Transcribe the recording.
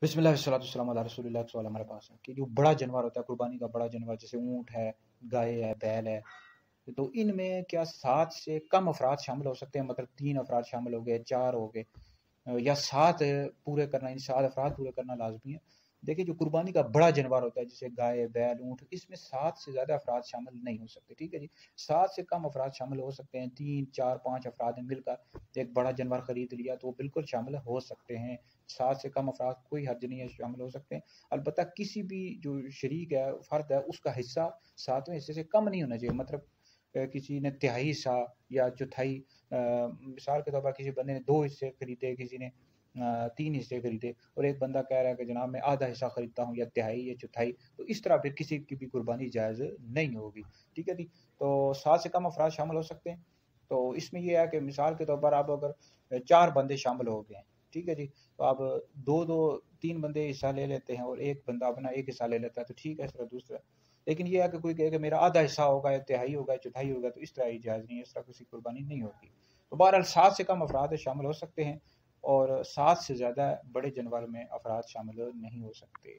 बिस्मिल्लाह वस्सलातु वस्सलामु अला रसूलिल्लाह। एक सवाल हमारे पास है कि जो बड़ा जानवर होता है, कुर्बानी का बड़ा जानवर, जैसे ऊँट है, गाय है, बैल है, तो इनमें क्या 7 से कम अफ़राद शामिल हो सकते हैं? मतलब 3 अफ़राद शामिल हो गए, 4 हो गए, या 7 पूरे करना, इन 7 अफ़राद पूरे करना लाज़मी है? देखिए, जो कुर्बानी का बड़ा जानवर होता है, जैसे गाय, बैल, ऊँट, इसमें 7 से ज़्यादा अफ़राद शामिल नहीं हो सकते, ठीक है जी? 7 से कम अफ़राद शामिल हो सकते हैं, 3, 4, 5 अफ़राद ने मिलकर एक बड़ा जानवर खरीद लिया, तो वो बिल्कुल शामिल हो सकते हैं। 7 से कम अफ़राद कोई हर्ज नहीं है, शामिल हो सकते हैं। अलबत्ता किसी भी जो शरीक है, फ़र्द है, उसका हिस्सा 7वें हिस्से से कम नहीं होना चाहिए। मतलब किसी ने तिहाई हिस्सा या चौथाई, मिसाल के तौर पर किसी बंदे ने 2 हिस्से खरीदे, किसी ने 3 हिस्से खरीदे, और एक बंदा कह रहा है कि जनाब मैं आधा हिस्सा खरीदता हूँ, या तिहाई या चौथाई, तो इस तरह फिर किसी की भी कुर्बानी जायज़ नहीं होगी। ठीक है जी? तो 7 से कम अफ़राद शामिल हो सकते हैं। तो इसमें ये है कि मिसाल के तौर पर आप अगर 4 बंदे शामिल हो गए हैं, ठीक है जी? तो आप 2-2 3 बंदे हिस्सा ले लेते हैं और 1 बंदा अपना 1 हिस्सा ले लेता है, तो ठीक है, इस तरह दूसरा। लेकिन ये है कि कोई कहे कि मेरा आधा हिस्सा होगा, या तिहाई होगा, या चौथाई होगा, तो इस तरह ही जायज़ नहीं है, इस तरह किसी कुर्बानी नहीं होगी। तो बहरहाल 7 से कम अफ़राद शामिल हो सकते हैं, और 7 से ज़्यादा बड़े जानवर में अफ़राद शामिल नहीं हो सकते।